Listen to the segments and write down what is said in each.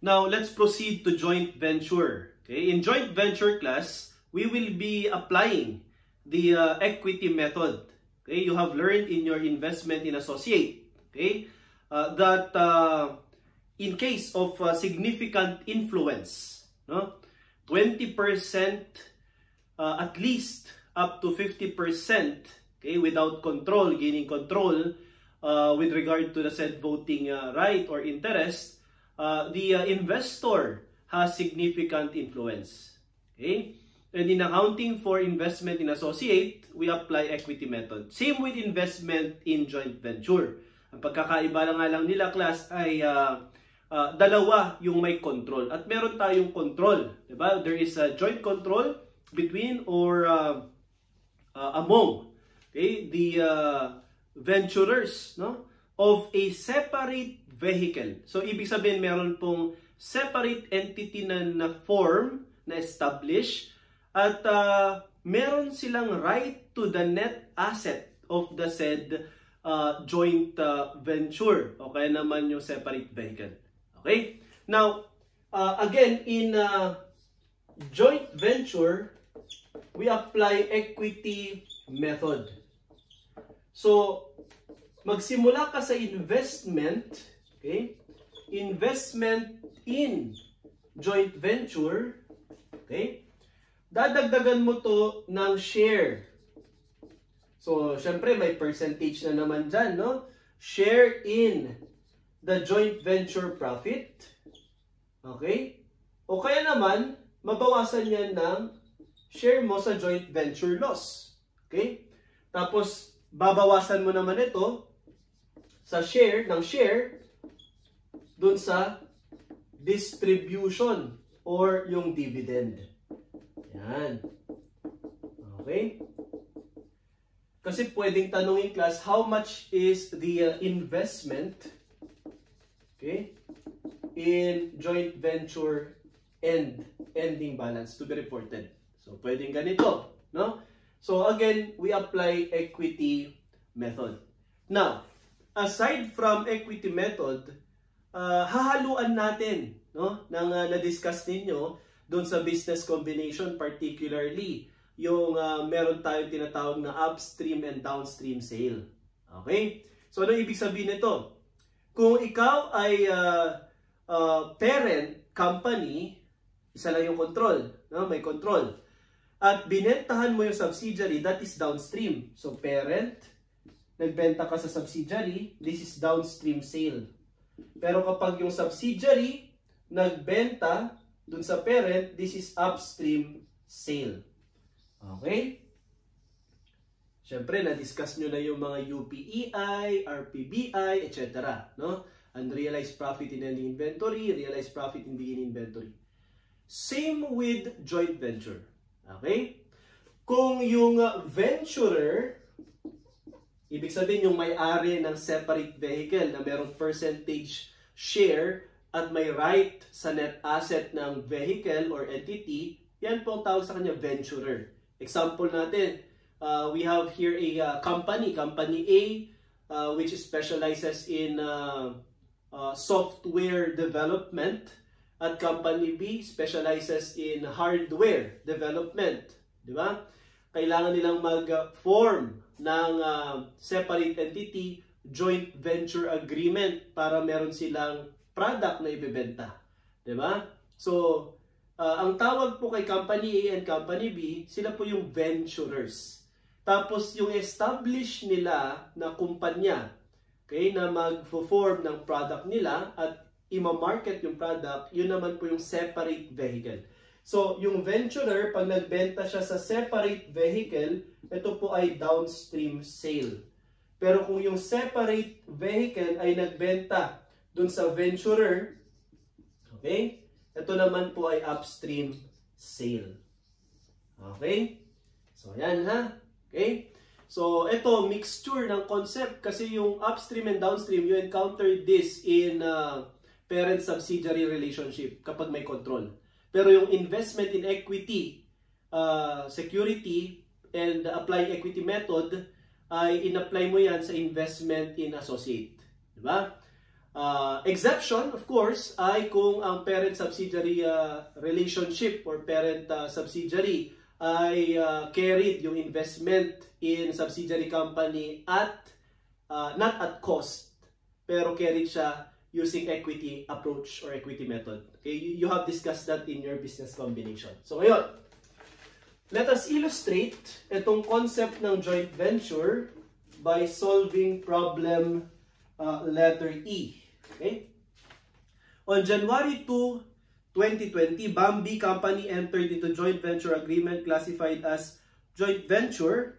Now, let's proceed to joint venture. Okay? In joint venture class, we will be applying the equity method. Okay? You have learned in your investment in associate, okay, that in case of significant influence, no, 20% at least up to 50%, okay, without control, gaining control with regard to the said voting right or interest, the investor has significant influence. Okay? And in accounting for investment in associate, we apply equity method. Same with investment in joint venture. Ang pagkakaiba lang nila, class, ay dalawa yung may control. At meron tayong control. Diba? There is a joint control between or among, okay, the venturers, no, of a separate vehicle. So, ibig sabihin, meron pong separate entity na form, na establish, at meron silang right to the net asset of the said joint venture. Okay naman yung separate vehicle. Okay? Now, again, in joint venture, we apply equity method. So, magsimula ka sa investment, okay? Investment in joint venture, okay? Dadagdagan mo to ng share. So, syempre may percentage na naman dyan, no? Share in the joint venture profit, okay? O kaya naman, mabawasan yan ng share mo sa joint venture loss, okay? Tapos, babawasan mo naman ito sa share ng share dun sa distribution or yung dividend. Yan. Okay? Kasi pwedeng tanungin, class, how much is the investment, okay, in joint venture and ending balance to be reported. So, pwedeng ganito, no? So, again, we apply equity method. Now, aside from equity method, hahaluan natin, no, ng na-discuss ninyo doon sa business combination, particularly yung meron tayong tinatawag na upstream and downstream sale. Okay? So, ano ibig sabihin nito? Kung ikaw ay parent company, isa lang yung control, no? May control. At binentahan mo yung subsidiary, that is downstream. So, parent, nagbenta ka sa subsidiary, this is downstream sale. Pero kapag yung subsidiary nagbenta dun sa parent, this is upstream sale. Okay? Siyempre, na-discuss nyo na yung mga UPEI, RPBI, etc. No? Unrealized profit in ending inventory, realized profit in beginning inventory. Same with joint venture. Okay? Kung yung venturer, ibig sabihin yung may-ari ng separate vehicle na merong percentage share at may right sa net asset ng vehicle or entity, yan po ang tawag sa kanya venturer. Example natin, we have here a company A, which specializes in software development, at company B specializes in hardware development. Di ba? Kailangan nilang mag-form ng separate entity, joint venture agreement para meron silang product na ibebenta. Di ba? So, ang tawag po kay company A and company B, sila po yung venturers. Tapos yung establish nila na kumpanya, okay, na mag-form ng product nila at ima-market yung product, yun naman po yung separate vehicle. So, yung venturer, pag nagbenta siya sa separate vehicle, ito po ay downstream sale. Pero kung yung separate vehicle ay nagbenta dun sa venturer, okay, ito naman po ay upstream sale. Okay? So, yan ha. Okay? So, ito, mixture ng concept kasi yung upstream and downstream, you encounter this in parent-subsidiary relationship kapag may control. Pero yung investment in equity, security, and apply equity method, ay in-apply mo yan sa investment in associate. Diba? Exception, of course, ay kung ang parent-subsidiary relationship or parent-subsidiary ay carried yung investment in subsidiary company at not at cost, pero carried siya using equity approach or equity method. Okay, you have discussed that in your business combination. So ngayon, let us illustrate itong concept ng joint venture by solving problem letter E. Okay? On January 2, 2020, Bambi Company entered into joint venture agreement classified as joint venture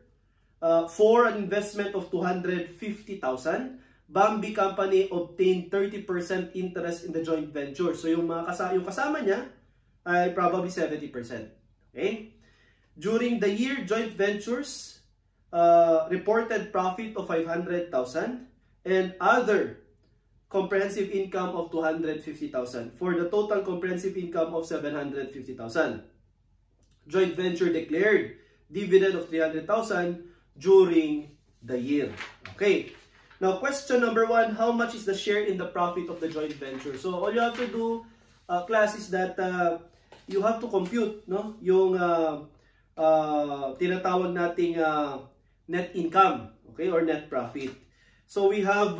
for an investment of 250,000. Bambi Company obtained 30% interest in the joint venture. So yung yung kasama niya ay probably 70%. Okay? During the year, joint ventures reported profit of 500,000 and other comprehensive income of 250,000 for the total comprehensive income of 750,000. Joint venture declared dividend of 300,000 during the year. Okay. Now, question number 1, how much is the share in the profit of the joint venture? So, all you have to do, class, is that you have to compute, no, yung tinatawag nating net income, okay, or net profit. So, we have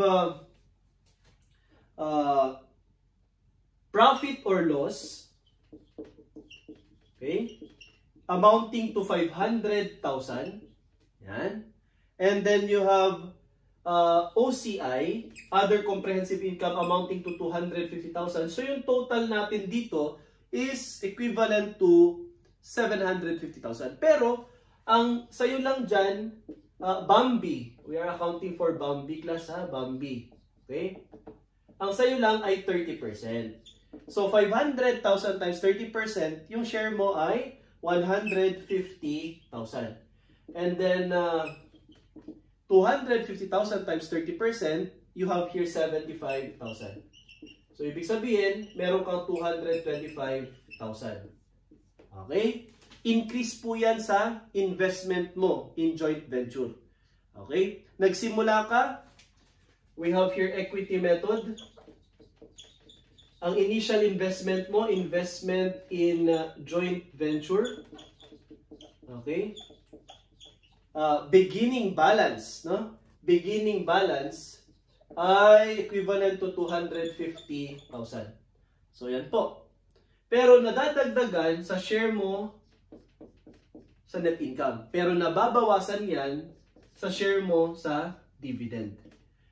profit or loss, okay, amounting to 500,000, yan. And then you have OCI, other comprehensive income, amounting to 250,000. So yung total natin dito is equivalent to 750,000. Pero ang sayo lang dyan, Bambi, we are accounting for Bambi class, ha, Bambi. Okay? Ang sayo lang ay 30%. So 500,000 times 30%, yung share mo ay 150,000. And then 250,000 times 30%, you have here 75,000. So, ibig sabihin, meron kang 225,000. Okay? Increase po yan sa investment mo in joint venture. Okay? Nagsimula ka, we have here equity method. Ang initial investment mo, investment in joint venture. Okay? Beginning balance, no? Beginning balance ay equivalent to 250,000. So, yan po. Pero nadadagdagan sa share mo sa net income. Pero nababawasan yan sa share mo sa dividend.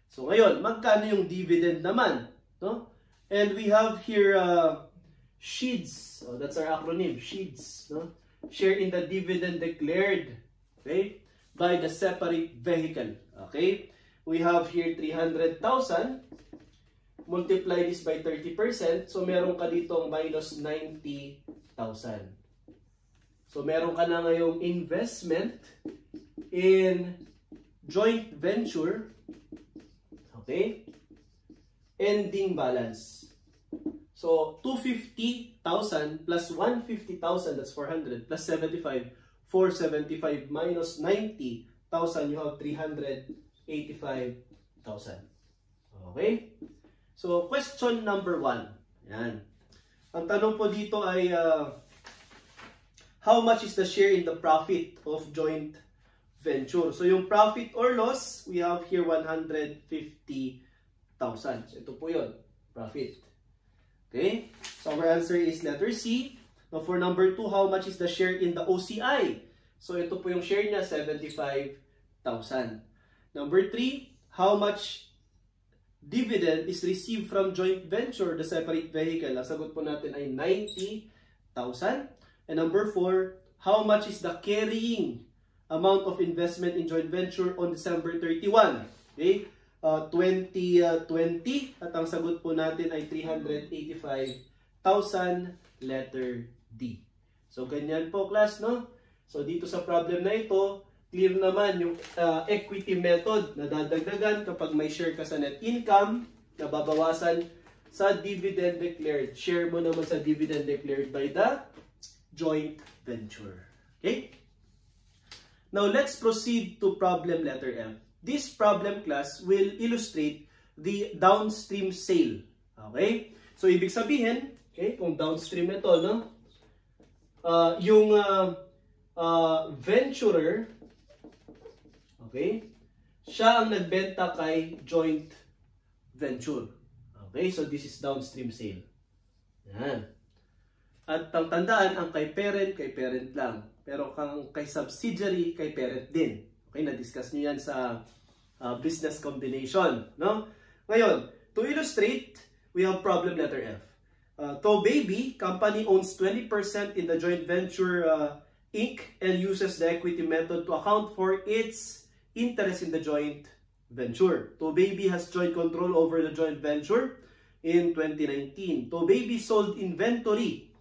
So, ngayon, magkano yung dividend naman? No? And we have here SHIDS. Oh, that's our acronym, SHIDS. No? Share in the dividend declared. Okay? By the separate vehicle. Okay? We have here 300,000. Multiply this by 30%. So, meron ka ditong minus 90,000. So, meron ka na ngayong investment in joint venture. Okay? Ending balance. So, 250,000 plus 150,000, that's 400, plus 75, 475 minus 90,000, you have 385,000. Okay? So, question number 1. Yan. Ang tanong po dito ay, how much is the share in the profit of joint venture? So, yung profit or loss, we have here 150,000. So, ito po yun. Profit. Okay? So, our answer is letter C. Now, for number 2, how much is the share in the OCI? So, ito po yung share niya, 75,000. Number 3, how much dividend is received from joint venture, the separate vehicle? Ang sagot po natin ay 90,000. And number 4, how much is the carrying amount of investment in joint venture on December 31? Okay? 2020. At ang sagot po natin ay 385,000, letter D. So, ganyan po, class, no? So, dito sa problem na ito, clear naman yung equity method na dadagdagan kapag may share ka sa net income, na babawasan sa dividend declared. Share mo naman sa dividend declared by the joint venture. Okay? Now, let's proceed to problem letter F. This problem, class, will illustrate the downstream sale. Okay? So, ibig sabihin, okay, kung downstream ito, no? Yung venturer, okay, siya ang nagbenta kay joint venture. Okay? So, this is downstream sale. Yan. At tandaan, ang kay parent lang. Pero kay subsidiary, kay parent din. Okay, na-discuss nyo yan sa business combination. No? Ngayon, to illustrate, we have problem letter F. Tobaby company owns 20% in the joint venture Inc. and uses the equity method to account for its interest in the joint venture. Tobaby has joint control over the joint venture in 2019. Tobaby sold inventory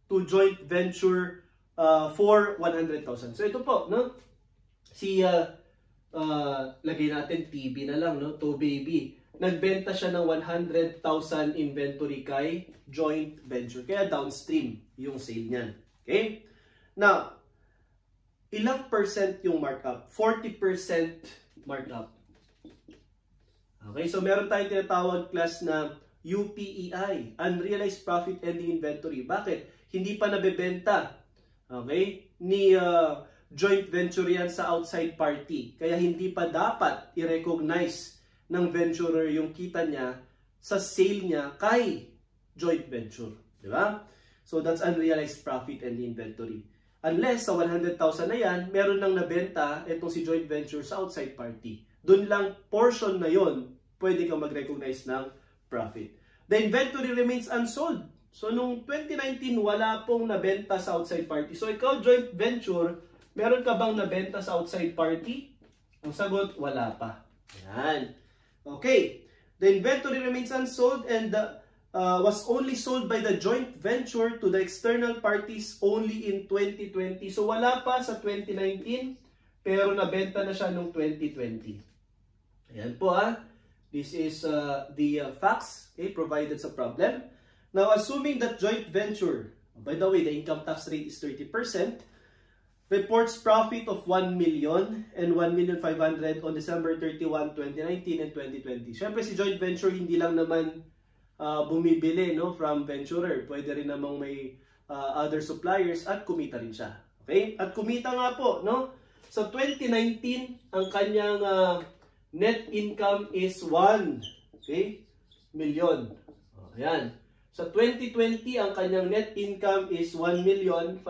to joint venture for 100,000. So ito po, no? Lagay natin TB na lang, no? Tobaby. Nagbenta siya ng 100,000 inventory kay joint venture. Kaya downstream yung sale niyan. Okay? Now, ilang percent yung markup? 40% markup. Okay? So, meron tayong tinatawag class na UPEI, Unrealized Profit Ending Inventory. Bakit? Hindi pa nabebenta. Okay? Ni joint venture yan sa outside party. Kaya hindi pa dapat i-recognize ng venturer yung kita niya sa sale niya kay joint venture. Di ba? So, that's unrealized profit and inventory. Unless sa 100,000 na yan, meron nang nabenta itong si joint venture sa outside party. Doon lang portion na yon pwede kang mag-recognize ng profit. The inventory remains unsold. So, nung 2019, wala pong nabenta sa outside party. So, ikaw joint venture, meron ka bang nabenta sa outside party? Ang sagot, wala pa. Yan. Okay. The inventory remains unsold and was only sold by the joint venture to the external parties only in 2020. So, wala pa sa 2019, pero nabenta na siya noong 2020. Ayan po This is the facts provided sa problem. Now, assuming that joint venture, by the way, the income tax rate is 30%, reports profit of 1 million and 1,500,000 on December 31, 2019 and 2020. Siyempre, si joint venture hindi lang naman bumibili from venturer. Pwede rin namang may other suppliers at kumita rin siya. Okay? At kumita nga po, no? Sa 2019, ang kanyang net income is 1 million. Ayan. Sa 2020, ang kanyang net income is 1,500,000.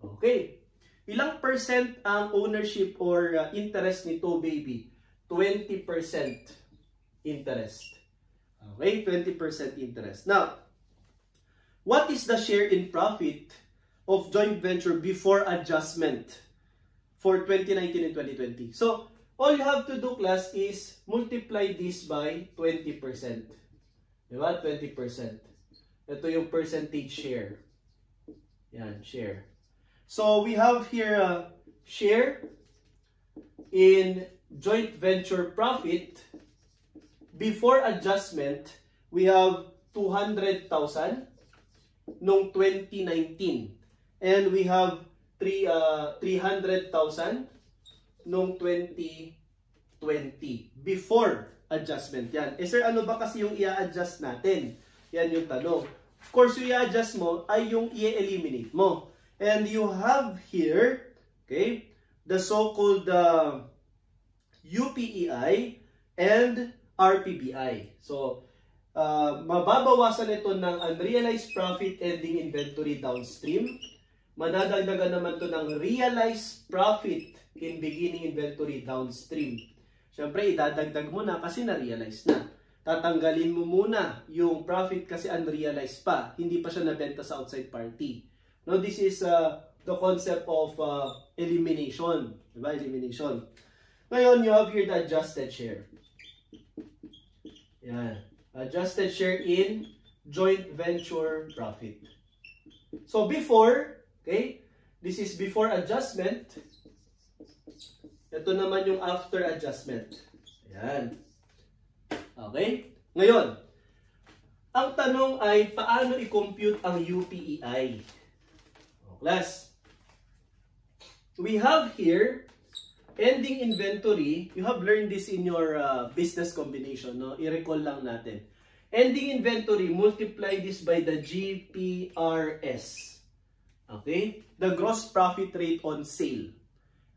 Okay. Ilang percent ang ownership or interest ni Tobaby? 20% interest. Okay, 20% interest. Now, what is the share in profit of joint venture before adjustment for 2019 and 2020? So, all you have to do, class, is multiply this by 20%. Diba? 20%. Ito yung percentage share. Yan, share. So, we have here share in joint venture profit. Before adjustment, we have 200,000 noong 2019. And we have 300,000 noong 2020. Before adjustment yan. Sir, ano ba kasi yung i-adjust natin? Yan yung tanong. Of course, yung i-adjust mo ay yung i-eliminate mo. And you have here, okay, the so-called UPEI and RPBI. So, mababawasan ito ng unrealized profit ending inventory downstream. Madadagdagan naman ito ng realized profit in beginning inventory downstream. Siyempre, idadagdag mo na kasi na-realize na. Tatanggalin mo muna yung profit kasi unrealized pa. Hindi pa siya nabenta sa outside party. Now, this is the concept of elimination. Diba? Elimination. Ngayon, you have here the adjusted share. Yan. Adjusted share in joint venture profit. So, before, okay, this is before adjustment. Ito naman yung after adjustment. Ayan. Okay? Ngayon, ang tanong ay paano i-compute ang UPEI? Class, we have here ending inventory, you have learned this in your business combination, no? I-recall lang natin. Ending inventory, multiply this by the GPRS. Okay? The gross profit rate on sale.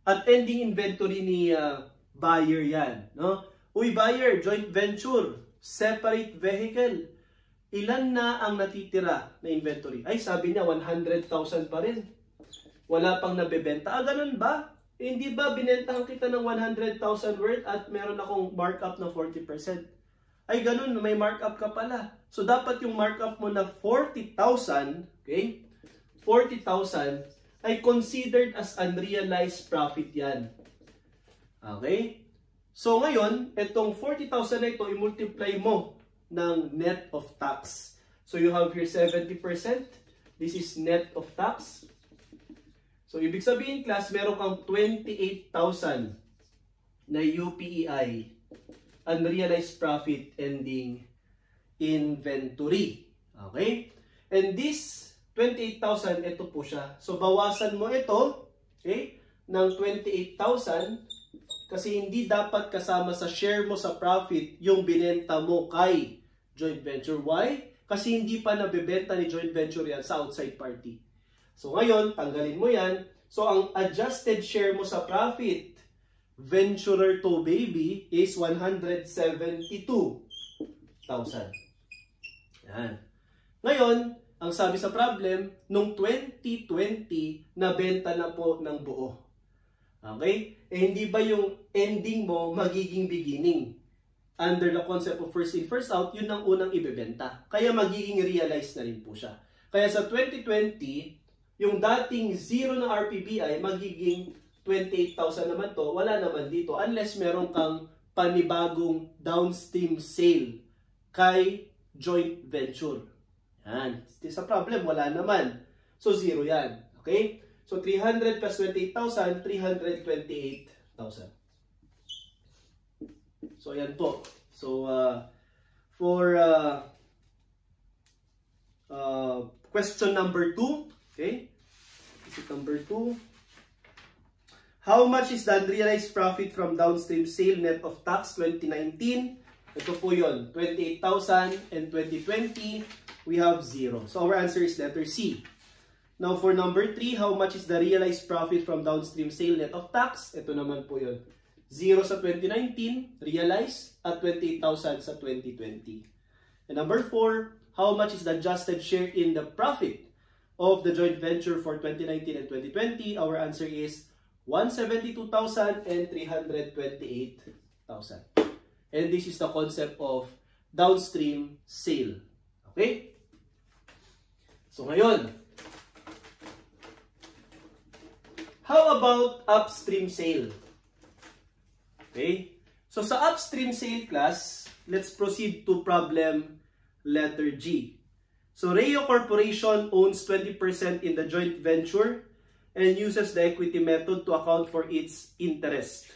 At ending inventory ni buyer yan, no? Uy, buyer, joint venture, separate vehicle. Ilan na ang natitira na inventory? Ay, sabi niya, 100,000 pa rin. Wala pang nabebenta. Ganun ba? Hindi ba binentahan kita ng 100,000 worth at meron akong markup na 40%? Ay, ganun, may markup ka pala. So, dapat yung markup mo na 40,000, okay? 40,000 ay considered as unrealized profit yan. Okay? So, ngayon, itong 40,000 na ito, i-multiply mo ng net of tax. So, you have here 70%. This is net of tax. So, ibig sabihin, class, meron kang 28,000 na UPEI, unrealized profit ending inventory. Okay? And this 28,000, ito po siya. So, bawasan mo ito, okay, ng 28,000 kasi hindi dapat kasama sa share mo sa profit yung binenta mo kay joint venture. Why? Kasi hindi pa nabebenta ni joint venture yan sa outside party. So ngayon, tanggalin mo yan. So ang adjusted share mo sa profit, venturer to baby, is 172,000. Yan. Ngayon, ang sabi sa problem, nung 2020, nabenta na po ng buo. Okay? Eh hindi ba yung ending mo magiging beginning? Under the concept of first in, first out, yun ang unang ibebenta. Kaya magiging realized na rin po siya. Kaya sa 2020, yung dating 0 na RPBI, magiging 28,000 naman to, wala naman dito. Unless meron kang panibagong downstream sale kay joint venture. Yan. Sa problem, wala naman. So, 0 yan. Okay? So, 300 plus 28,000, 328,000. So, yan po. So, for question number 2, okay? Is it number 2? How much is the unrealized profit from downstream sale net of tax 2019? Ito po yun. 28,000 and 2020, we have 0. So our answer is letter C. Now for number 3, how much is the realized profit from downstream sale net of tax? Ito naman po yun. 0 sa 2019, realized, at 28,000 sa 2020. And number 4, how much is the adjusted share in the profit of the joint venture for 2019 and 2020? Our answer is 172,000 and 328,000. And this is the concept of downstream sale. Okay? So ngayon, how about upstream sale? Okay? So sa upstream sale class, let's proceed to problem letter G. So Rayo Corporation owns 20% in the joint venture and uses the equity method to account for its interest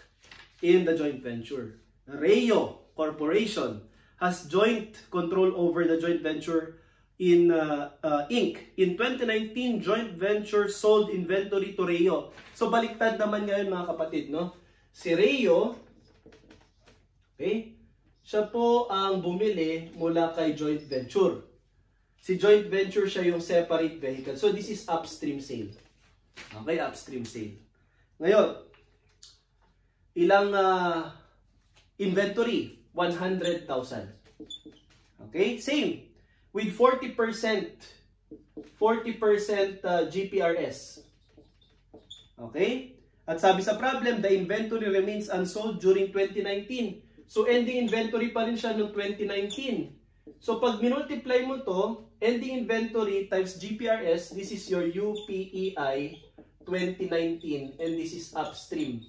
in the joint venture. Rayo Corporation has joint control over the joint venture in Inc. In 2019, joint venture sold inventory to Rayo. So baliktad naman ngayon mga kapatid, no? Si Rayo, okay, siya po ang bumili mula kay joint venture. Si joint venture siya yung separate vehicle. So this is upstream sale. Okay, upstream sale. Ngayon, ilang inventory? 100,000. Okay, same. With 40% GPRS. Okay? At sabi sa problem, the inventory remains unsold during 2019. So ending inventory pa rin siya noong 2019. So pag minultiply mo to, ending inventory times GPRS, this is your UPEI 2019 and this is upstream.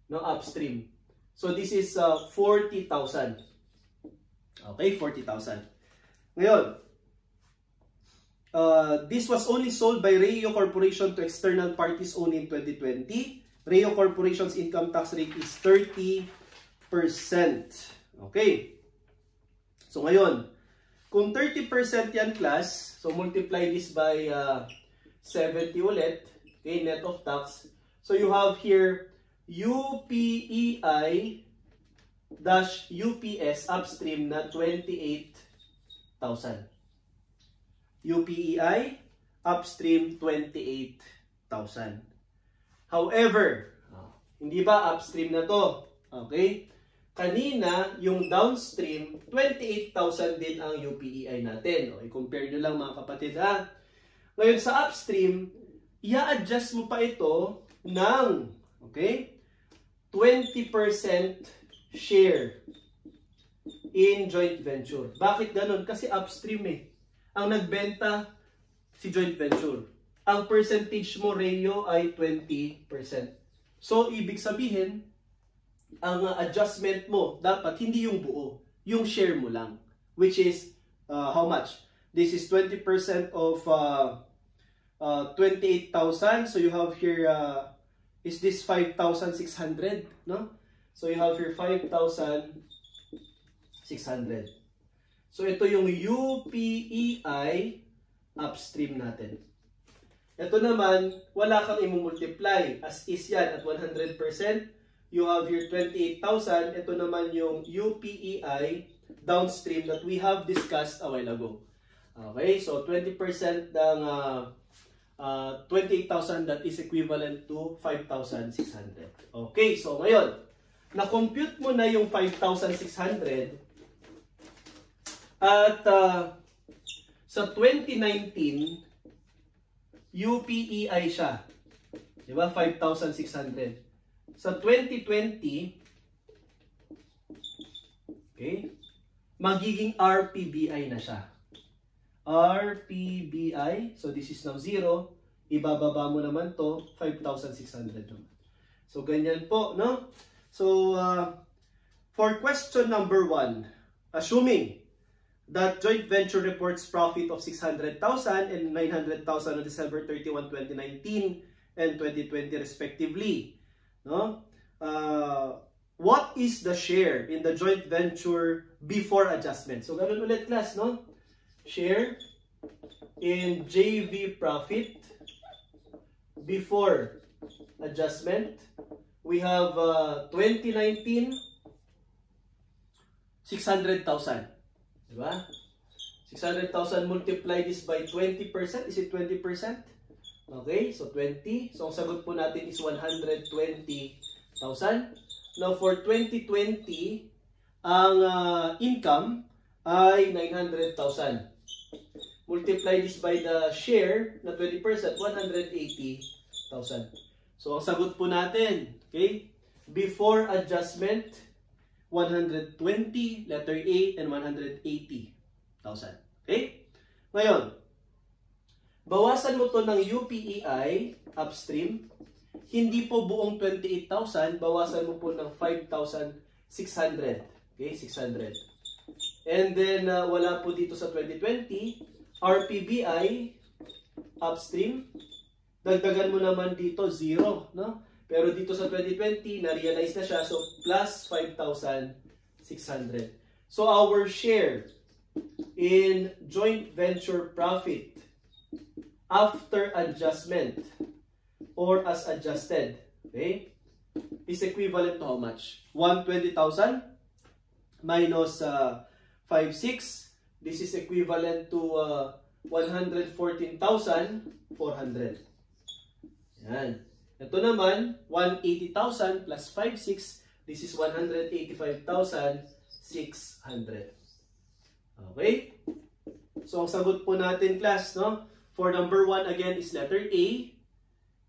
No, upstream. So this is 40,000. Okay, 40,000. Ngayon, this was only sold by Rayo Corporation to external parties only in 2020. Rayo Corporation's income tax rate is 30%. Okay. So ngayon, kung 30% yan class, so multiply this by 70 ulit, okay, net of tax. So you have here UPEI dash UPS upstream na 28,000. UPEI upstream 28,000. However, hindi ba upstream na to? Okay? Kanina, yung downstream, 28,000 din ang UPEI natin. O, i-compare nyo lang mga kapatid ha. Ngayon sa upstream, i-adjust mo pa ito ng, okay, 20% share in joint venture. Bakit ganun? Kasi upstream eh. Ang nagbenta si joint venture. Ang percentage mo, Rayo, ay 20%. So, ibig sabihin, ang adjustment mo, dapat hindi yung buo. Yung share mo lang. Which is, how much? This is 20% of 28,000. So, you have here, is this 5,600? No? So, you have here 5,600. So, ito yung UPEI upstream natin. Ito naman, wala kang i-multiply. As is yan at 100%. You have here 28,000. Ito naman yung UPEI downstream that we have discussed a while ago. Okay, so 20% ng 28,000, that is equivalent to 5,600. Okay, so ngayon, na-compute mo na yung 5,600 at sa 2019, UPEI siya. Diba? 5,600. Sa 2020, okay, magiging RPBI na siya. RPBI, so this is now 0. Ibababa mo naman to 5,600 naman. So, ganyan po, no? So, for question number 1, assuming that joint venture reports profit of 600,000 and 900,000 on December 31, 2019 and 2020 respectively. No? What is the share in the joint venture before adjustment? So, ganun ulit class, no? Share in JV profit before adjustment. We have 2019, 600,000. Diba? 600,000 multiply this by 20%. Is it 20%? Okay, so 20. So, ang sagot po natin is 120,000. Now, for 2020, ang income ay 900,000. Multiply this by the share na 20%, 180,000. So, ang sagot po natin, okay, before adjustment, 120, letter A, and 180,000. Okay? Ngayon, bawasan mo to ng UPEI upstream. Hindi po buong 28,000, bawasan mo po ng 5,600. Okay, 600. And then, wala po dito sa 2020, RPBI upstream. Dagdagan mo naman dito 0, no? Pero dito sa 2020, na-realize na siya, so plus 5,600. So, our share in joint venture profit after adjustment or as adjusted, okay, is equivalent to how much? 120,000 minus 5,600. This is equivalent to 114,400. Yan. Ito naman, 180,000 plus 5,600. This is 185,600. Okay? So, ang sagot po natin, class, no? For number 1, again, is letter A.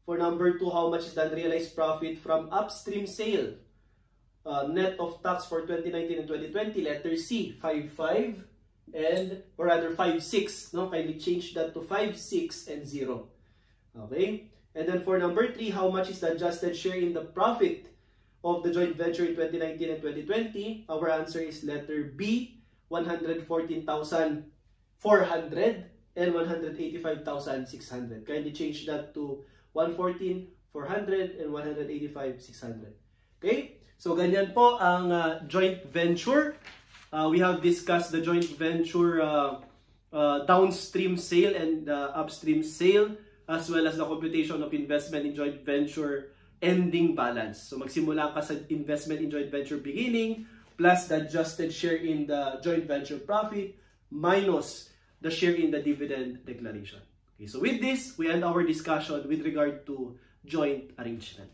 For number 2, how much is the unrealized profit from upstream sale? Net of tax for 2019 and 2020, letter C, 5,500 and, or rather 5,600, no? Kindly change that to 5,600 and 0. Okay? And then for number 3, how much is the adjusted share in the profit of the joint venture in 2019 and 2020? Our answer is letter B, 114,400 and 185,600. Kindly change that to 114,400 and 185,600. Okay? So, ganyan po ang joint venture. We have discussed the joint venture downstream sale and upstream sale, as well as the computation of investment in joint venture ending balance. So magsimula ka sa investment in joint venture beginning plus the adjusted share in the joint venture profit minus the share in the dividend declaration. Okay, so with this, we end our discussion with regard to joint arrangement.